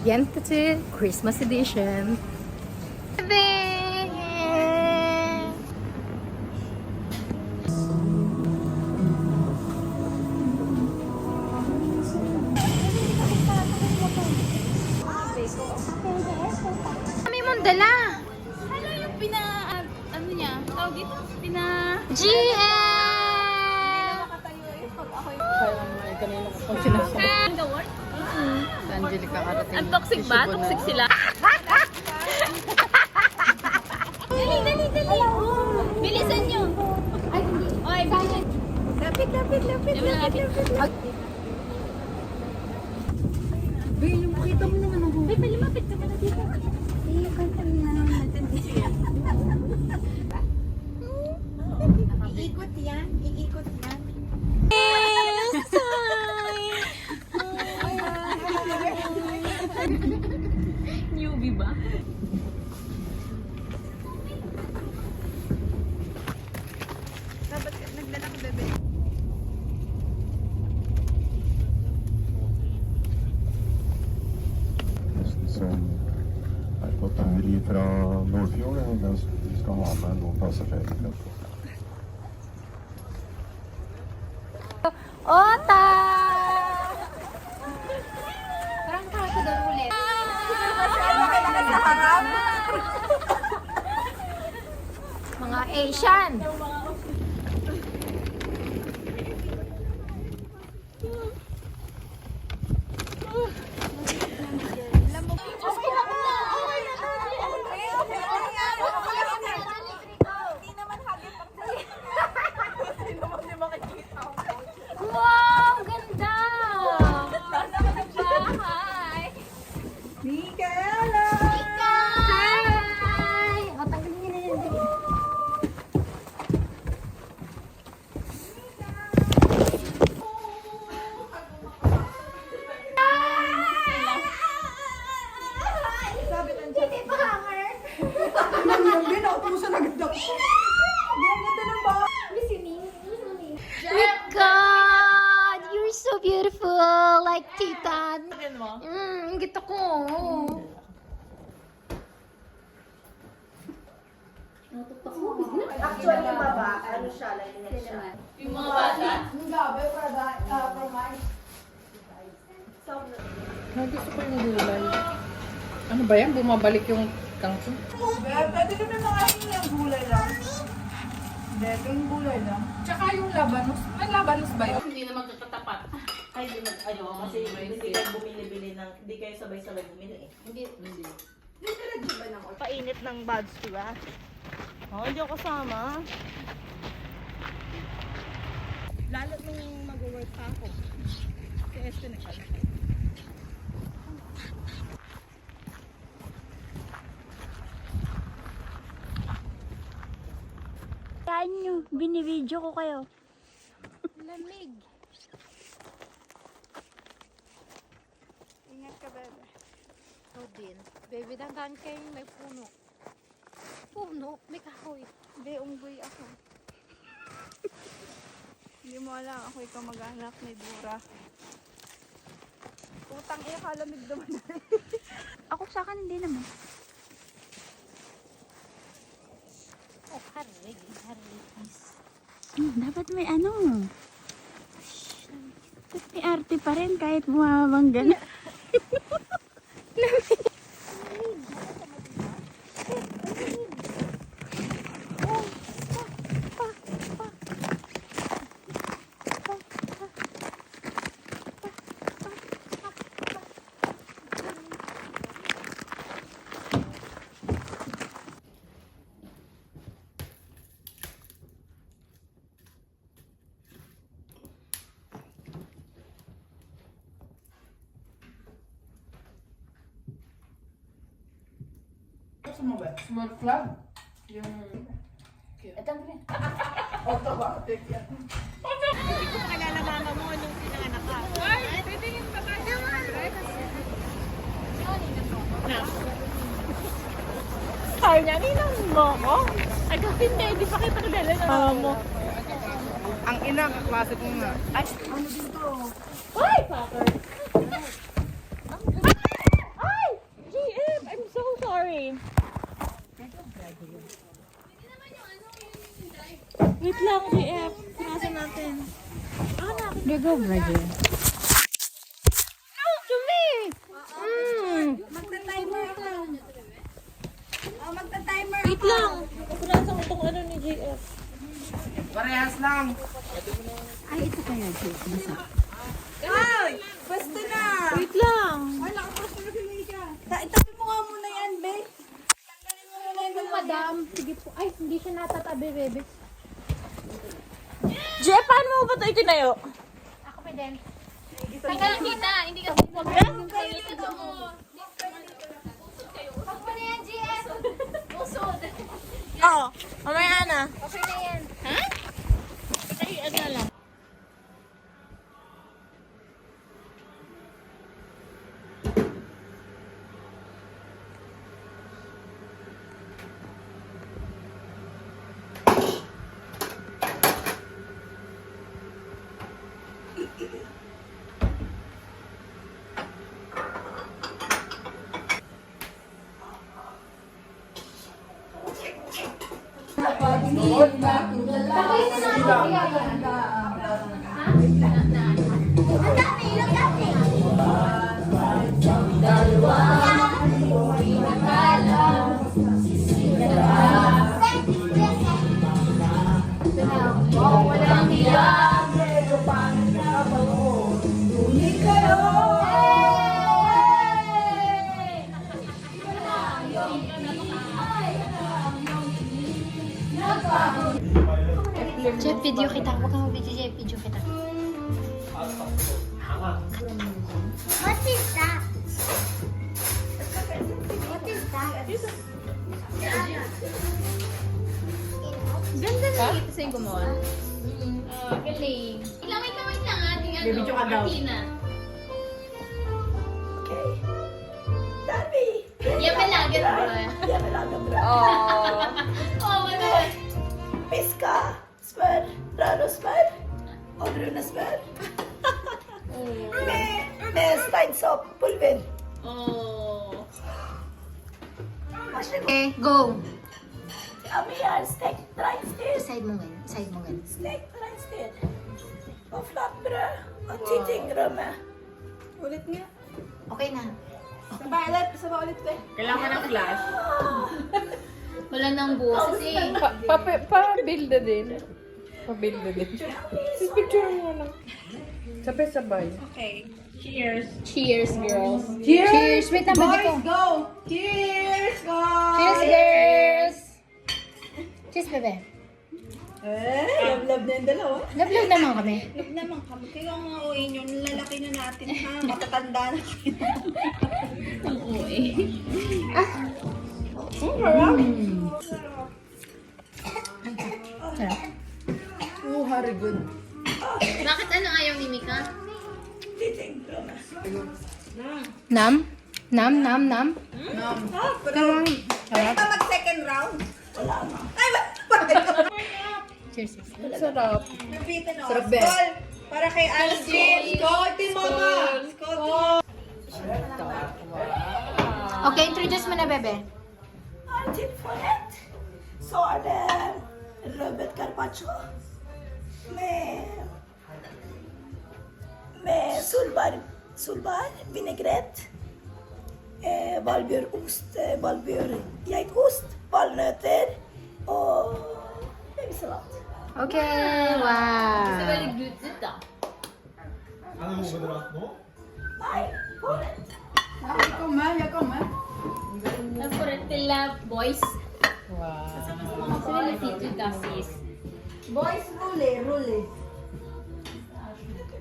Yentete Christmas Edition. Kami mong dala. Ano yung ano niya? Tawag dito? GM! The word? Angelica karating. Ang toxic ba? Toxic sila? Dali! Bilisan nyo! Ay, hindi. Oy, bilisan. Lapit. Babe, makita mo naman ako. Ay, lumapit ka pala dito. Iikot yan. Newbie ba? Dapat nagdala ko, bebe. Jeg har fått batteri fra Nordfjord, men vi skal ha med noen passasjerer. Ota! Parang kako daw ulit. Mga Asian. Wow, ganda! Bahay! Micaela! Hi! O, tanggalin niyo na yan. Hindi pa hanger. Puso na ganda ko. Ang ganda ng ba? God, you're so beautiful, like Titan. Gito ko. Actually, yung baba, ano siya, linear siya. Yung mga bata? Gusto ko yung gulay. Ano ba yan? Bumabalik yung kangkong? Pwede ko na nakain yung gulay lang. Hindi, yung gulay lang. Tsaka yung labanos. May labanos ba yun? Hindi naman kakatapat. Ay, di mag, kasi hindi kayo bumili-bili ng, hindi kayo sabay-sabay bumili eh. Hindi. Painit ng buds, di ba? Oh, hindi ako kasama. Lalo nung mag-work pa ako. Kaya este na siya. Saan nyo? Binibidyo ko kayo. Lamig. Ingat ka, bebe. Ikaw din. Baby, dandan kayo may puno. Puno? May kahoy. Hindi, unggoy ako. Hindi mo alam, ako ikaw mag-anak ni Dura. Utang iya, kalamig naman. Ako sa akin hindi naman. Oh, harig. Dapat may ano. May arte pa rin kahit bumabang gano'n. Small club? Yung... Ito mo rin. Automatic yan. Hindi ko makilala mama mo nung pinanganak ka. Ay, pwede yung babae naman. Sabi niya, ninang mo ko? Ay, kasi hindi pa kita kadala na mama mo. Ang ina, kaklase ko nga. Ay, fucker. Ay! lang, GF. Punasan natin. There go, brother. Oh, dumi! Magta-timer ka. Oh, magta-timer Wait lang. Punasan ko itong ano ni GF. Ay, ito kaya, Jake. Basa. Ay! Basta na! Wait lang. Wala ka pa sa Mika. Itabi mo nga muna yan, be. Tanggalin mo muna yan. Madam, sige po. Ay, hindi siya natatabi, bebe. GF, paano mo ba ito itinayo? Ako pa din. Tanggalan kita, hindi kasi Pag mo na yan, GS. Usod. Oo. Mamaya na. Okay na yan. Ay, ano lang. Jeff, video kita. Huwag kang video, Jeff. Video kita. What is that? What is that? Ganda na ito sa'yo gumawa. Galing. Wait lang ating ano. Bibidyo ka daw. Martina. Okay. Daddy! Yan ba lang? Ganun ba? Yan na lang ang bra. Oh, my. Piska, smör, rör och smör. Och bruna smör. Med steinsopp-pulver. Oh. Varsågod. Okay, go. Ja, vi har stekt reinsten. Side mo ganyan. Side mo ganyan. Stekt reinsten. Och flatbröd. Och titingrömme. Ulit nga. Okay na. Sabay ulit be. Kailangan ng flash. Wala nang boses eh. Pa-builda din. Pa-builda din. Picture mo lang. Sabay-sabay. Okay. Cheers, girls. Cheers! Wait lang, bebe ko. Go! Cheers! Go! Cheers, girls! Cheers, bebe. Love-love na yung dalawa. Love-love naman kami. Love naman kami. Kaya ang uuwi nyo, lalaki na natin ha. Matatanda na kayo. Sarap. Oh, very good. Bakit ano ayaw ni Mika? Titingrömme. Nam? Nam, nam, nam. Pwede ba mag-second round? Wala na. Ay, Cheers. Sarap. Nabitin o. Sarap, be. Skol! Para kay Alvin. Skol, Team Mama! Skol! Okay, introduce mo na, bebe. Till förrätt så är det rödbet carpaccio med solbär, vinägrett, valbjörkost, valbjörkgeitost, valnötter och babysalat. Okay, wow. Väldigt glutigt då. Nej, förrätt. Jag får ett till boys. Wow. Så väldigt fint ut gassis. Boys, rulle.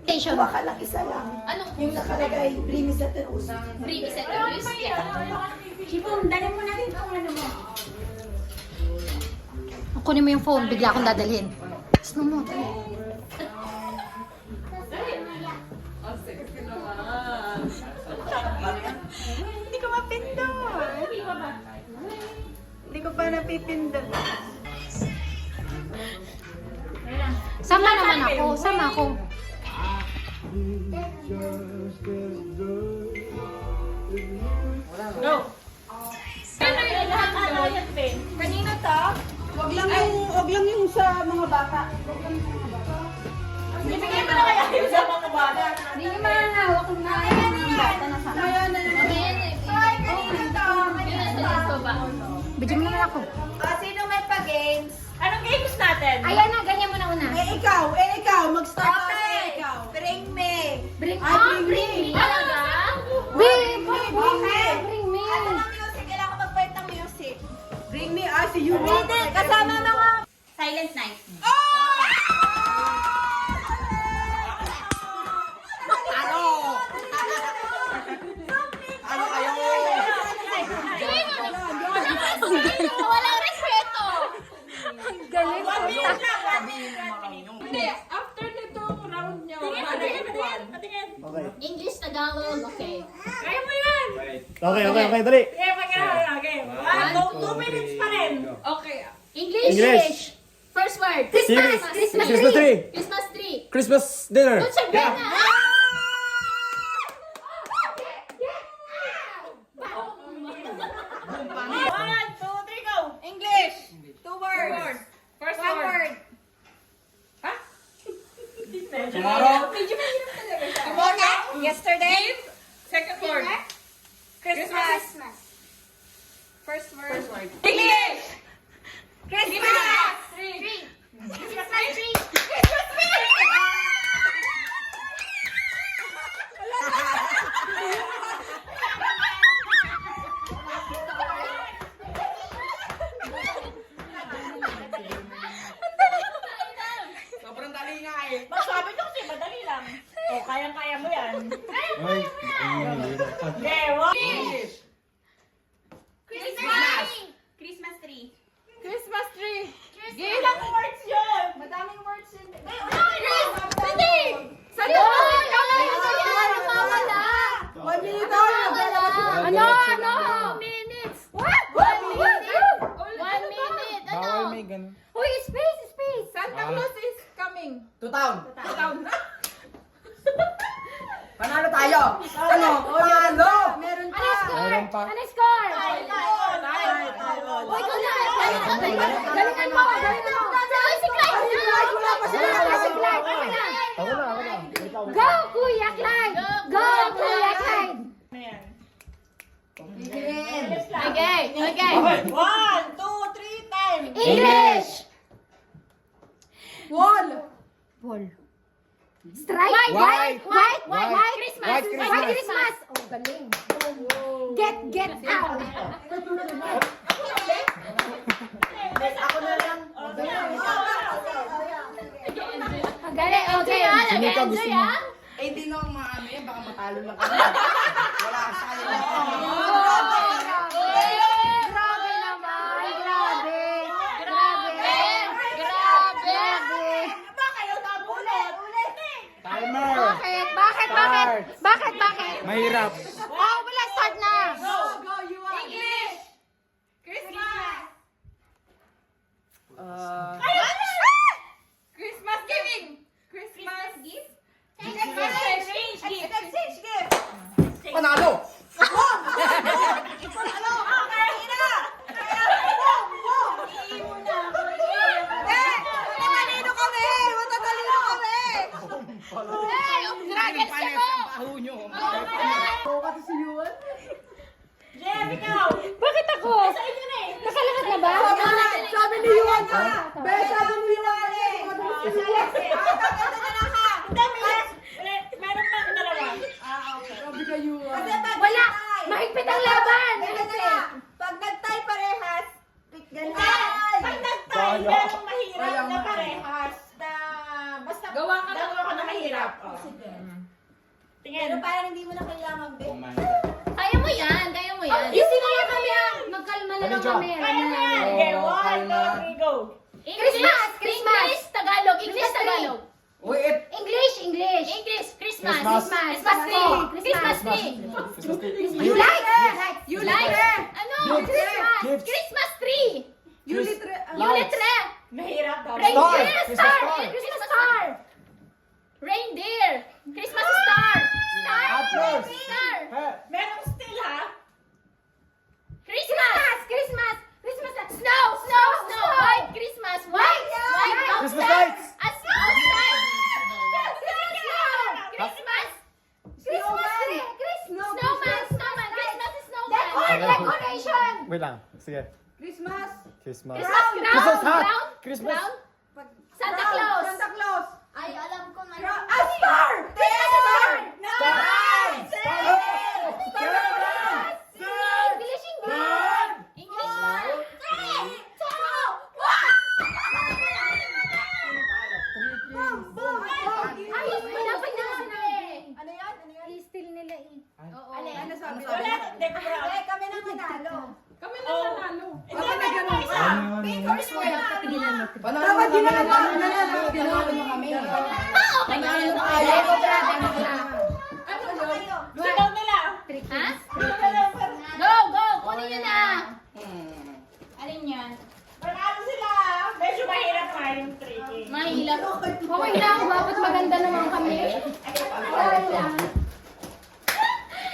Station. Baka lang isa lang. Anong Yung nakalagay, brimis at ost. Bring set of use? Chipon, dali mo na rin kung ano mo. Kunin mo yung phone, bigla akong dadalhin. Sino mo? Hindi ko mapindot. Hindi ko pa napipindot. Sama naman ako. Sama ako. Go! Kanina to, wag lang yung sa mga bata. bata. Bibigay mo na kaya yung sa mga bata. Hindi niyo mahawak kung na yung bata na sa akin. Ayan na yun. Ay, kanina to. Bidyo mo naman ako. Sino may pa-games? Anong games natin? Ayan na, ganyan mo na una. Ikaw. Mag-start ka kasi ikaw. Bring me. Bring Bring me. Talaga? Bring me. Ano ng music? Kailangan ko mag-fight ng music. Bring me. Si you. Hindi, kasama mga... Silent Night. Walang respeto! Galing. Hindi, after nitong round nyo. Patingin. English, Tagalog, okay. Kaya mo yan! Okay, dali. Sige, okay. 2 minutes pa rin. Okay. English. First word. Christmas. Christmas tree. Christmas tree. Christmas dinner. Dolce Vita. One, two, three, go! English. 2 words. First One word. Tomorrow. Yesterday. Second word. Christmas. First word. English! Christmas. Tree. Christmas tree. Sobrang dali nga eh. Sabi ko kasi madali lang. Kayang-kaya mo yan. Ay, Okay, one. Christmas. Christmas tree. Christmas tree. Ilang words yun? Madaming words yun. Hindi! Saan yung mawala? 1 minute Ano? 2 minutes. What? 1 minute. 1 minute. Bawal Ano? may ganun. Uy, space. Santa Claus is coming. Town. Panalo tayo! Ano? Panalo! Meron pa. Meron pa. Ano score? Uy, Ikaw na. Galingan mo. Si Clyde. wala pa sila. Si Clyde. Ako na. Ako na. Wait lang. Go, Kuya Clyde. Go, Kuya Clyde. Okay. Okay. 1, 2, 3, time! English. Wall. Ball. Strike. White. Christmas. White Christmas. White Christmas. Oh, galing. Get out. Ang galing. Okay. Sino ka gusto mo? Eh, hindi na maano yan. Baka matalo lang kami. Wala ka sa akin. Grabe naman. Grabe. Ba kayo nabulot? Timer. Bakit? Mahirap. Oh, wala. Start na. Go, you are. English! Christmas. Ah, Christmas giving. Christmas gift. Exchange gift! Panalo! Jeff, ikaw! Bakit ako? Sa inyo na eh! Nakalakad na ba? Sabi ni Yuan ka. Sabi ni Yuan Meron pang dalawa. Sabi ka Yuan. Wala. Mahigpit ang laban. Pag nag-tie parehas, ganun. Pag nag-tie, merong mahirap na parehas na basta Gawa ka na mahirap. Tingin. Pero parang hindi mo na kailangan mag Kaya mo yan. Easy na lang kami ha. Magkalma na lang kami. Kaya mo yan. Okay, 1, 2, 3, go. Christmas. English, Tagalog. English, Tagalog. Wait! English. Christmas. Christmas. Christmas tree. You like? You like? Ano? Christmas. Gifts. Christmas tree. Litre. Mahirap daw. Star. Reindeer Christmas star. star. Christmas star. Reindeer. Christmas star. Apples. Star. Merong still ha. Christmas. Snow. White Christmas. White. Christmas star. Decoration! Wait lang. Sige. Christmas. Christmas. Crown! Christmas hat! Crown! Christmas. Crown! Santa Claus! Santa Claus. Ay, alam ko na. Star! Star! Nice! English, English! English na! 3, 2, 1! Ayos, dapat na sinabi. Ano yan? I-steal nila eh. Oo. Ano sabi? Wala, decorate. Kami na nanalo. Kami na nanalo. Kami na ganun. Panalo na kami. Panalo na kami. Panalo na kayo. Sigaw nila. Ha? Sigaw nila. Go, go! Kunin nyo na! Alin yan? Panalo sila. Medyo mahirap nga yung tricky. Mahilap. Okay lang, dapat maganda naman kami.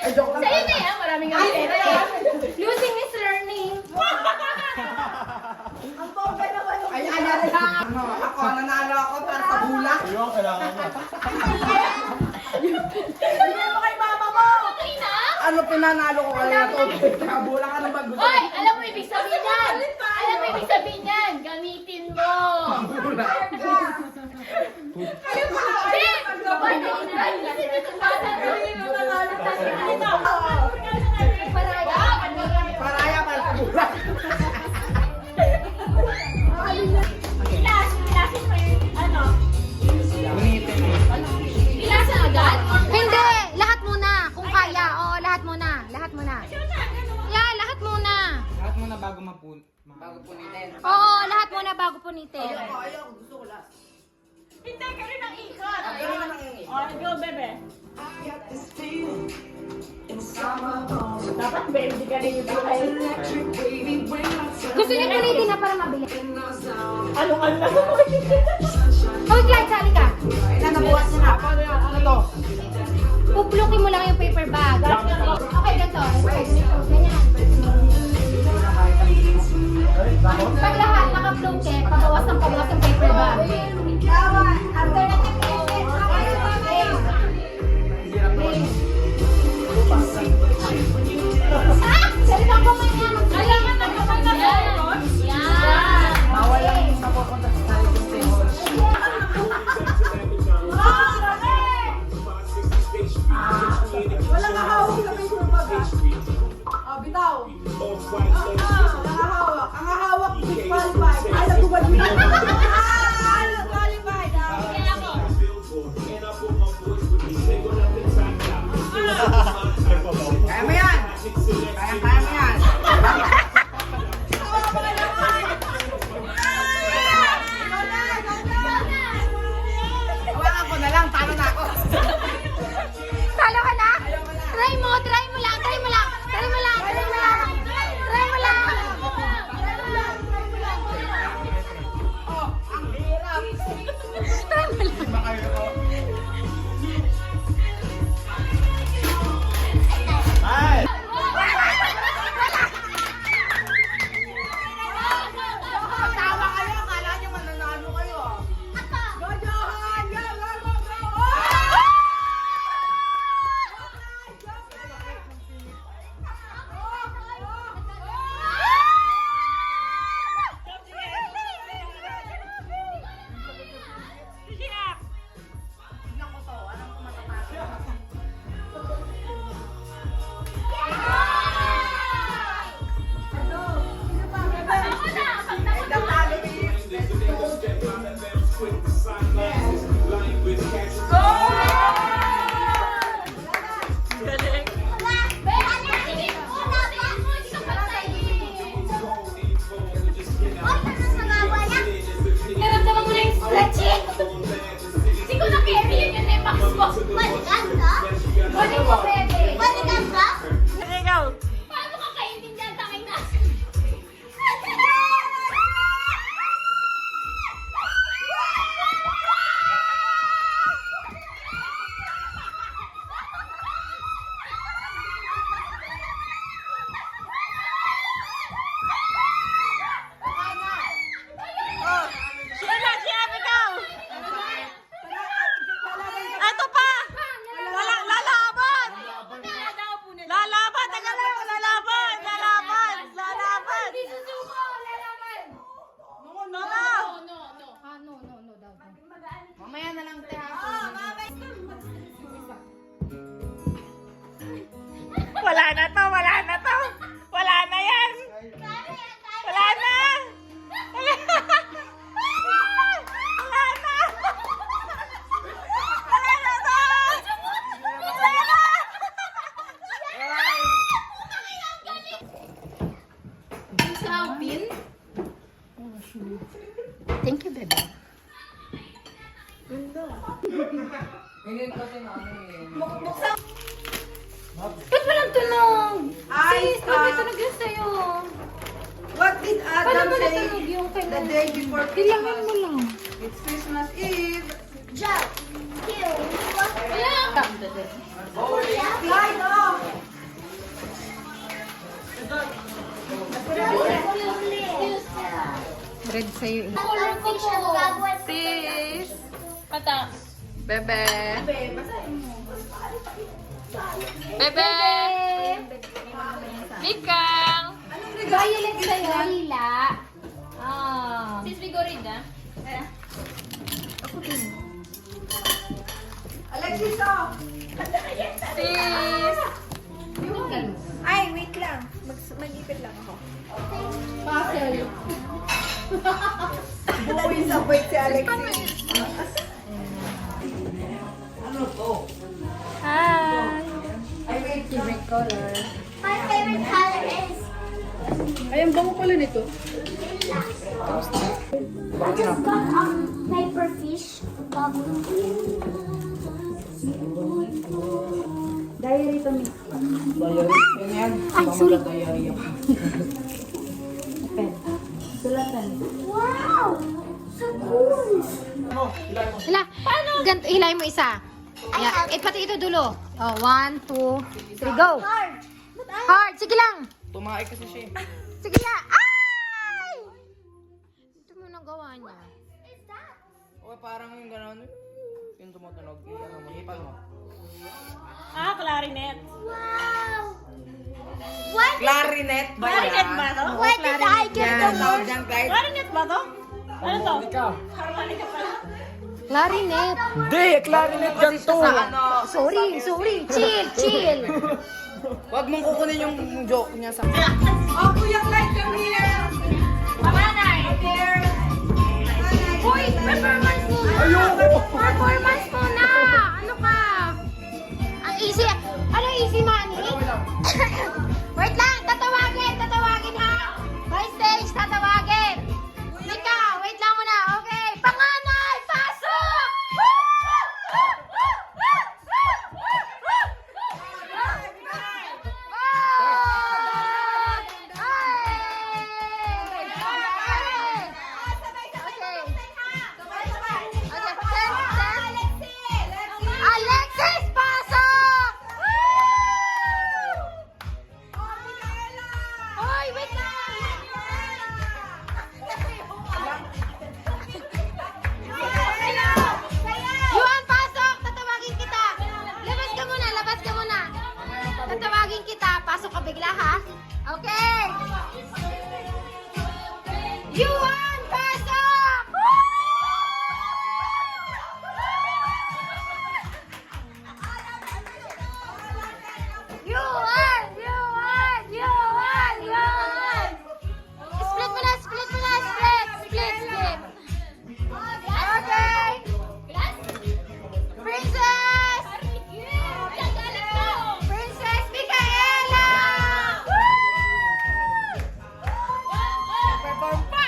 Sa'yo na yan, maraming ang pera eh. Losing is learning. Ay, ano, ako, nanalo ako para sa bulak. Iyo ang kailangan mo. Bigyan mo kay mama mo. Okay na? Ano pinanalo ko kaya to? Bulak ka na mag-gusto. Hoy, alam mo ibig sabihin yan. Alam mo ibig sabihin yan. Gamitin mo. Paraya para sa bulak. Ilasin mo yung ano. Ilasan agad? Hindi! Lahat muna! Kung kaya. Oo, lahat muna. Lahat muna. Yeah, lahat muna. Lahat mo na bago mapun. Bago punitin. Oo, lahat muna bago punitin. Ayaw, gusto ko last. Hindi ka rin ang ikot. Ayaw na lang eh. Oh, go, bebe. Dapat baby ka rin yung buhay. Gusto niyo punitin na para mabilis. Anong ano? Oh, Clyde, sali ka. Ay na, nabuhat na na. Ano to? Puplukin mo lang yung paper bag. Okay, ganito. Ganyan. Pag lahat naka-float eh, pabawas ng paper bag. Ah! Salitang kumay niya. Kailangan nagkapag na yan. Yan. Bawal lang yung napupunta sa salibong table. Walang kahawak sa paper bag ah. Bitaw. Walang kahawak. Ang hawak, disqualified. Ay, nagubad mo. Nagqualified. Kaya ako. Kaya mo yan. Kaya mo yan. Hawakan ko na lang. Talo na ako. Talo ka na? Try mo lang. Try mo lang. Try mo lang. Try mo lang. Try mo lang. Oh, ang hirap. Try mo lang. Ay! Ngayon kasi na ano eh. Ba't walang tunog? Ay, Sis, bakit tunog yun sa'yo? What did Paano Adam mo say natunog yung kay the day before Bilangin Christmas? mo lang. It's Christmas Eve. Jump. Kill. Slide off. Red sa'yo eh. Sis. Pata. Bebe. Bebe! Mikang! Violet sa'yo. Lila. Ah. Sis, we go rin na. Alexis, oh. Sis! Ay, wait lang. Mag-ipit lang ako. Puzzle. Buhay sa wait si Alexis. Hi. Favorite color. My favorite color is Ay, ang bango pala nito. I just got paper fish bubble. Diary to me. Yan yan. Ay, sorry. Diary yan. Wow! So cool! Hila. Paano? Hilay mo isa. Yeah. Eh, pati ito dulo. Oh, 1, 2, 3, go. Hard! Hard. Sige lang. Tumae kasi siya eh. Sige lang. Ay! Ito mo nagawa niya. Is that? O parang yung gano'n. Yung tumutunog. Yung ano mo. Hipal mo. Ah, clarinet. Wow! When, Clarinet ba yan? Clarinet ba to? when did I get the Tawag dyan guys. Clarinet ba to? Ano to? Ikaw. Harmonica pala. Clarinet. Hindi, clarinet ganito. Sa ano. Sorry. Chill. Huwag mong kukunin yung joke niya sa... Oh, Kuya Clyde, come here. Pamanay! Here. Hoy, performance muna. Performance muna. Ano ka? Ang easy. Ano easy, Manny? Wait lang. Tatawagin ha. By stage, tatawagin. Mika, wait lang muna. Okay. Panganay, pasok! Alexis, pasok! Hoy, wait lang! Yuan, pasok! Tatawagin kita! Labas ka muna! Tatawagin kita, pasok ka bigla ha? Okay! Yuan, pasok! Yuan! Split mo na! Split! Okay! Princess! Princess Micaela! Perform pa!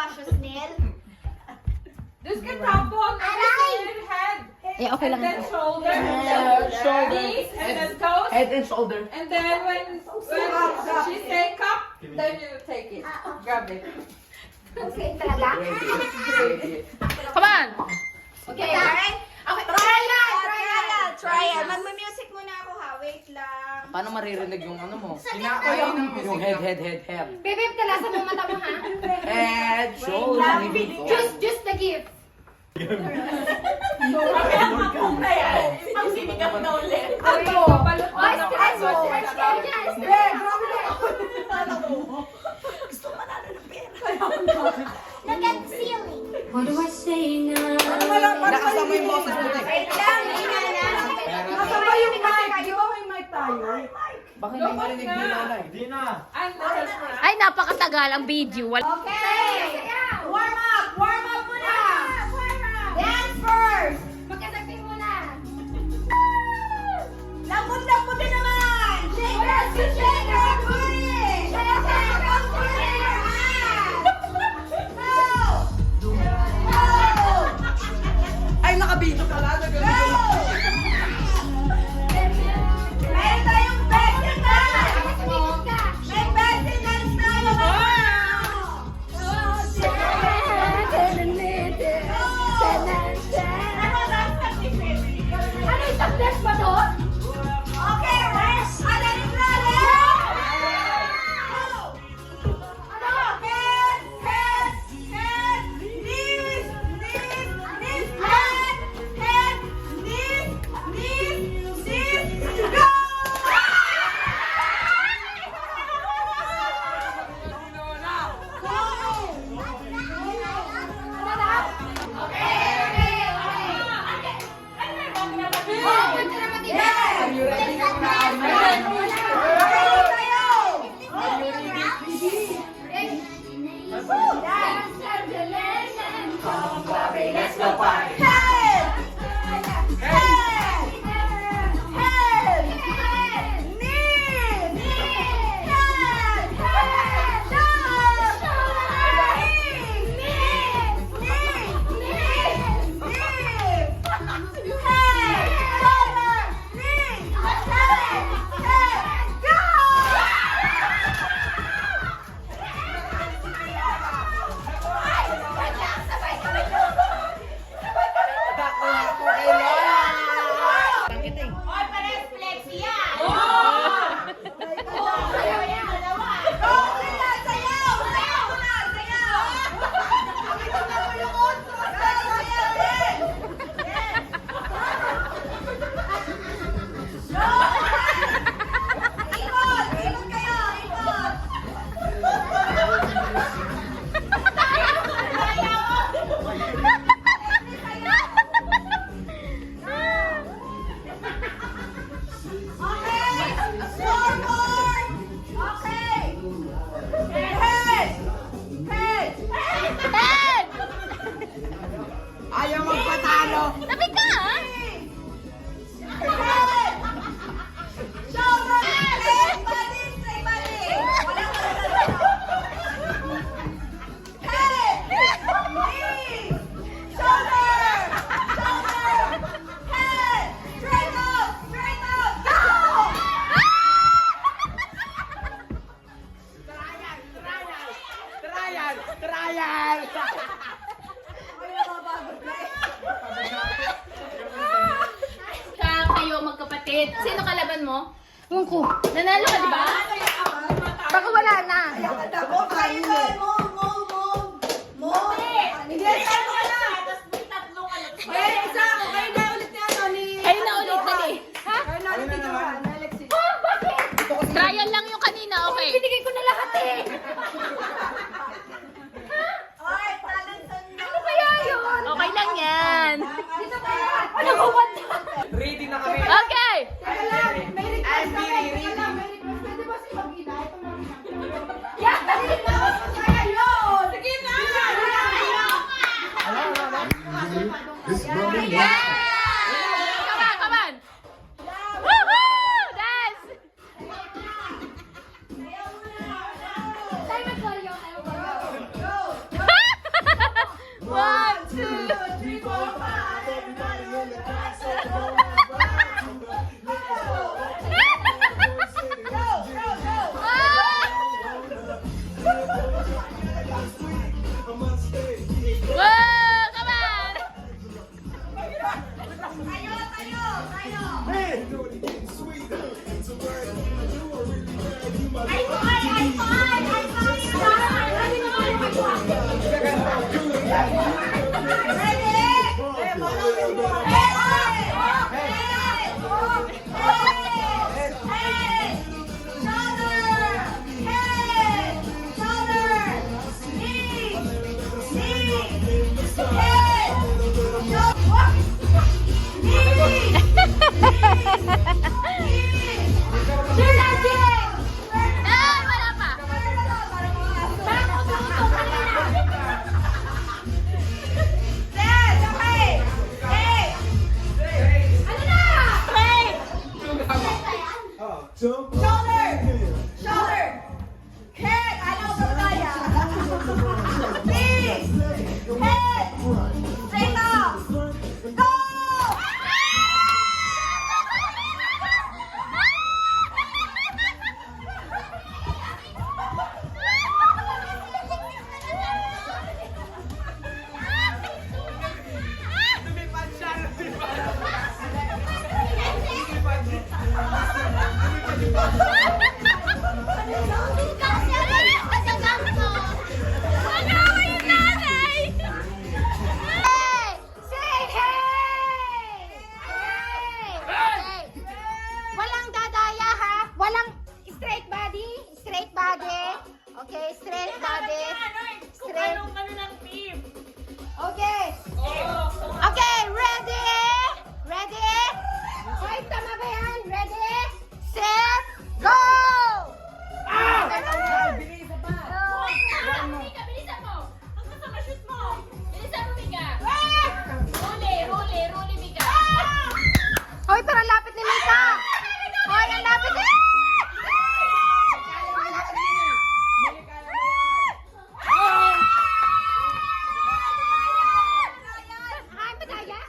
precious nail. This can happen. Head. Eh, okay lang. And then shoulder. Knees. And then toes. Head and shoulder. And then when she say cup, then you take it. Grab it. Okay, talaga? Come on! Okay, alright? Okay, trial. Magme-music muna ako ha, wait lang. Paano maririnig yung ano mo? Yung Head. Bebeb, talasan mo mata mo ha? Head, shoulder. Just the gift. Pag sinigang na ulit. Ano? Balot Oh, stress mo. Stress niya, stress. Look at the ceiling. What do I say now? Nakasama yung boses mo. Wait lang, hinga na. Kasama yung mic. Di ba may mic tayo? Baka hindi marinig ni Lola eh. Ay, napakatagal ang video. Okay. Warm up muna. Dance first. Magkasakting muna. Lambot-lambutin naman. Shake your booty. Shake your booty. Ay, nakabito pala. Meron tayong basic dance! May basic dance tayo! Ano isang dance ba to? Okay, rest! Ano yung brother? Ano? Head! Knees! Head! Knees! Go! Let's go party! Head! Ayaw magpatalo. Tabi ka, ha? Trial! Kayo magkapatid. Sino kalaban mo? Ewan ko. Nanalo ka, di ba? Baka wala na. Kayo na ulit, dali. Ha? Oh, bakit? Trial lang yung kanina, okay. Binigay ko na lahat eh. Ano kaya yun? Okay lang yan. Nagubad na. Ready na kami. Okay. This is Roman. Come on, come on. Woohoo! Dance! Tayo mag-choreo, tayo mag-choreo. Shoulder! Shoulder! Head! Ayaw ka kaya! Knees! Head! Straight up! Go! Walang dadaya ha. Walang straight body. Straight body. Okay, straight body. Straight. Okay. Okay, ready? Ready? Hoy, tama ba yan? Ready? Set, go! Bilisan mo! Hanggang sa ma-shoot mo! Bilisan mo, Mika! Huli, Mika! Hoy, pero ang lapit ni Mika! Hoy, ang lapit ni... Ay, madaya?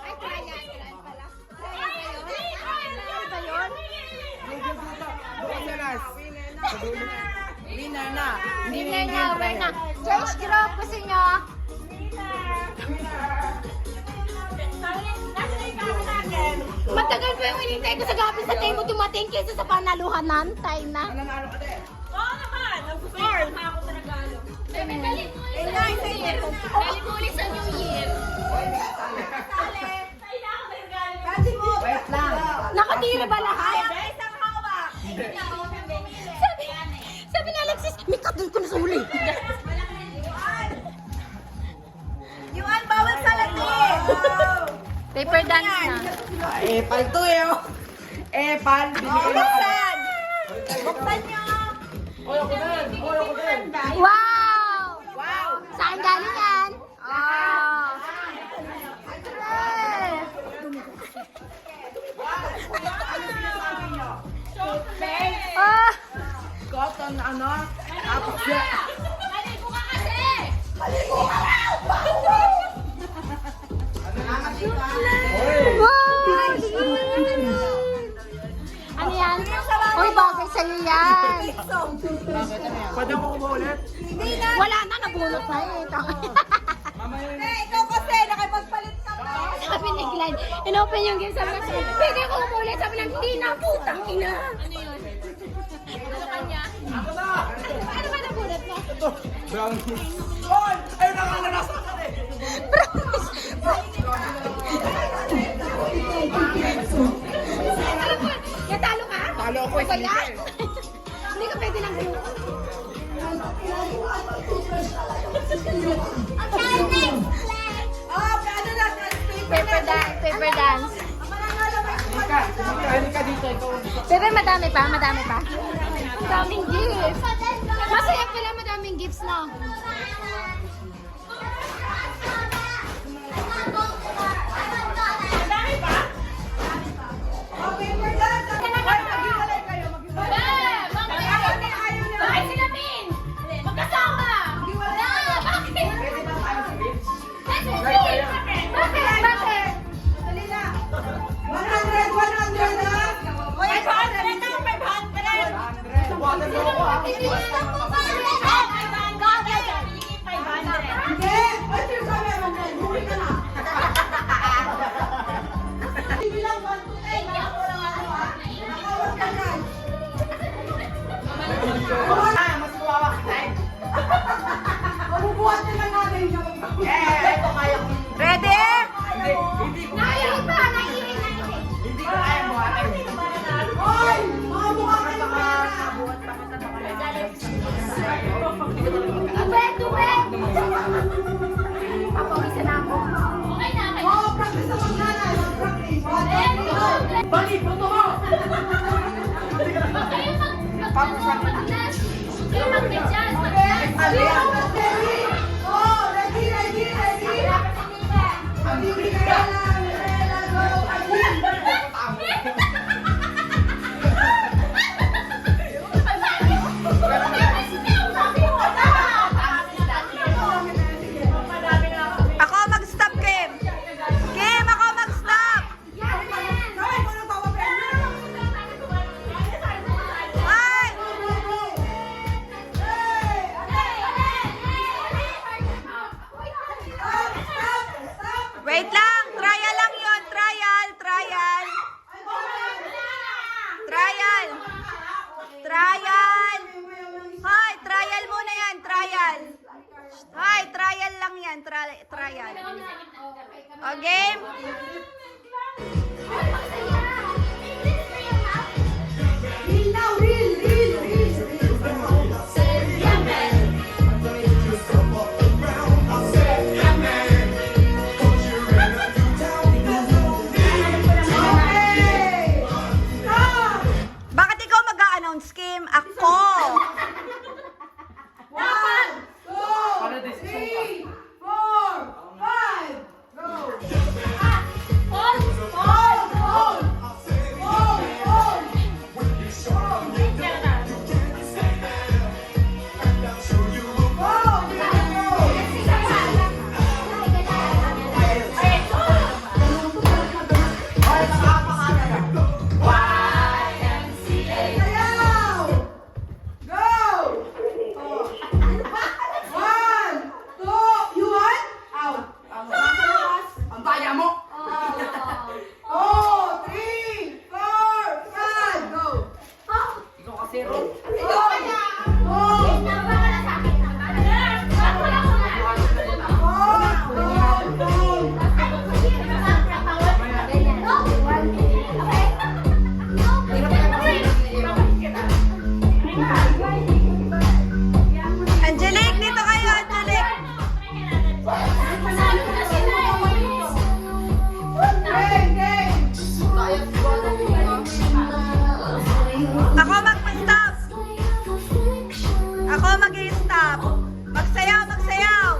Ay, trial pala. Trial ba yun? Winner na. Winner na. Change group, gusto nyo? Matagal pa yung hinintay ko sa gapis sa tayo mo dumating kaysa sa panaluhanan. Tayo na. Oo naman! Nag-score! Ako sa regalo. Bebe, galit mo ulit sa New Year! Galit mo ulit sa New Year! Ay, na ako sa regalo. Wait lang. Nakatira ba lahat? Guys, ang hawak. Sabi ni Alexis, Mika, doon ko nasuli. Yuan, bawal sa lagin. Paper dance na. Epal to eh. oh. Epal. Buksan. Buksan nyo. Wow! Wow. Saan galing yan? Oh. Ah. Cotton ano? Maligo ka kasi! Wow! Ano yan? Uy, bagay sa'yo yan. Pwede ko kumulit? Wala na, nabulot na eh. Ikaw kasi, nakipagpalit ka pa. Sabi ni Glenn, inopen yung game, sabi niya, pwede ko umulit. Sabi niya, hindi na, putang ina. Ano yun? Sa kanya? Ano ba nabulot mo? Brownies. Oy! Ay, nakalalasan ka eh! Natalo ka? Talo ako eh. Ba yan? Hindi ka pwede lang group. Oh, ano na, Paper dance. Halika dito, ikaw. Bebe, madami pa. Madaming gifts. Masaya pala, madaming gifts na. Bakit sila Min? Magkasama! Bakit? Bakit? Dali na. 100 na. 500 na! 500! Water mo ako ah. Hindi mo Trial! Hoy, trial muna yan, trial. Hoy, trial lang yan, trial. O, game? Reel now, reel. Okay! Stop! Bakit ikaw mag-a-announce, Kim? Ako! 1, 2, 3, 4, 5, go! Hold! Sayaw! Go! Oh. 1, 2, you want? Out. Ang baya mo. 2, 3, 4, 5, go! Ikaw kasi, Ron. Ikaw kaya! Go! Angelique, dito kayo, Angelique. Game! Ako mag-stop. Ako mag-stop. Magsayaw.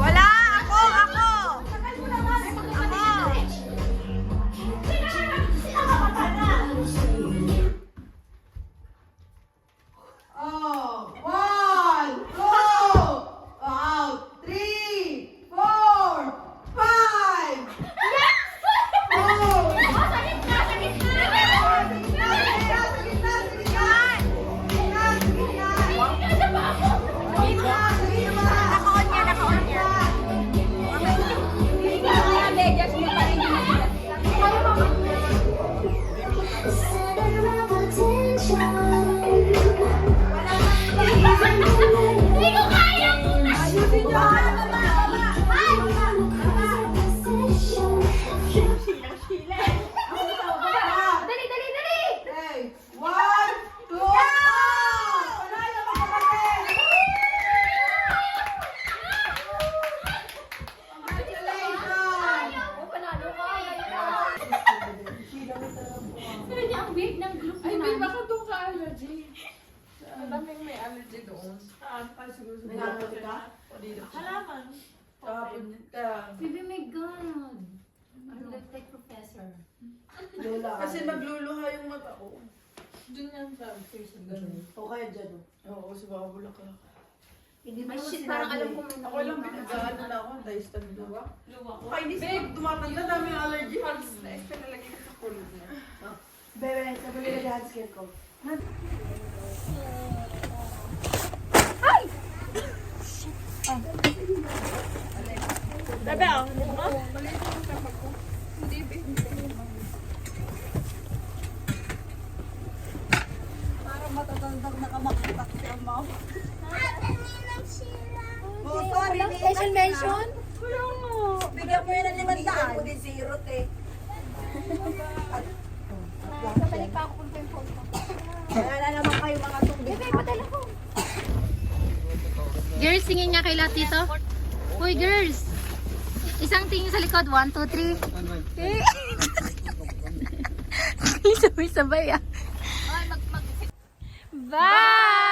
Wala, ako. Oh, 1, go! Out. 3, 4, 5. Go! Naka-on yan. Ayusin nyo! Okay. 1, 2, go! Panalo ka kapatid! Congratulations! Ay, babe, baka doon ka allergy. Maraming may allergy doon. May allergy ka? Halaman. Kahapon, Baby, my God. You look like professor. Lola. kasi nagluluha yung mata ko. Doon yan sa face. Ganun. O kaya dyan. Oo, sa baka bulaklak. Hindi Ay, shit, parang alam ko may Ako lang binagaan na ako, dahil sa luwa. Kainis pag tumatanda, daming allergy. Halos na-extra nalagay ko sa kulog niya. Bebe, sabi nila dyan skin ko. Bebe, oh. Parang matatandang nakamakita si Amaw. Oh, sorry. Special mention? Bigyan mo yun ng 500. Hindi zero, te. Babalik pa ako kung yung phone ko. Kaya na naman kayo mga tubig. Bebe, padala ko. Girls, tingin nga kay lahat dito. Hoy, girls. Isang tingin sa likod. 1, 2, 3. Sabay-sabay ah. Bye!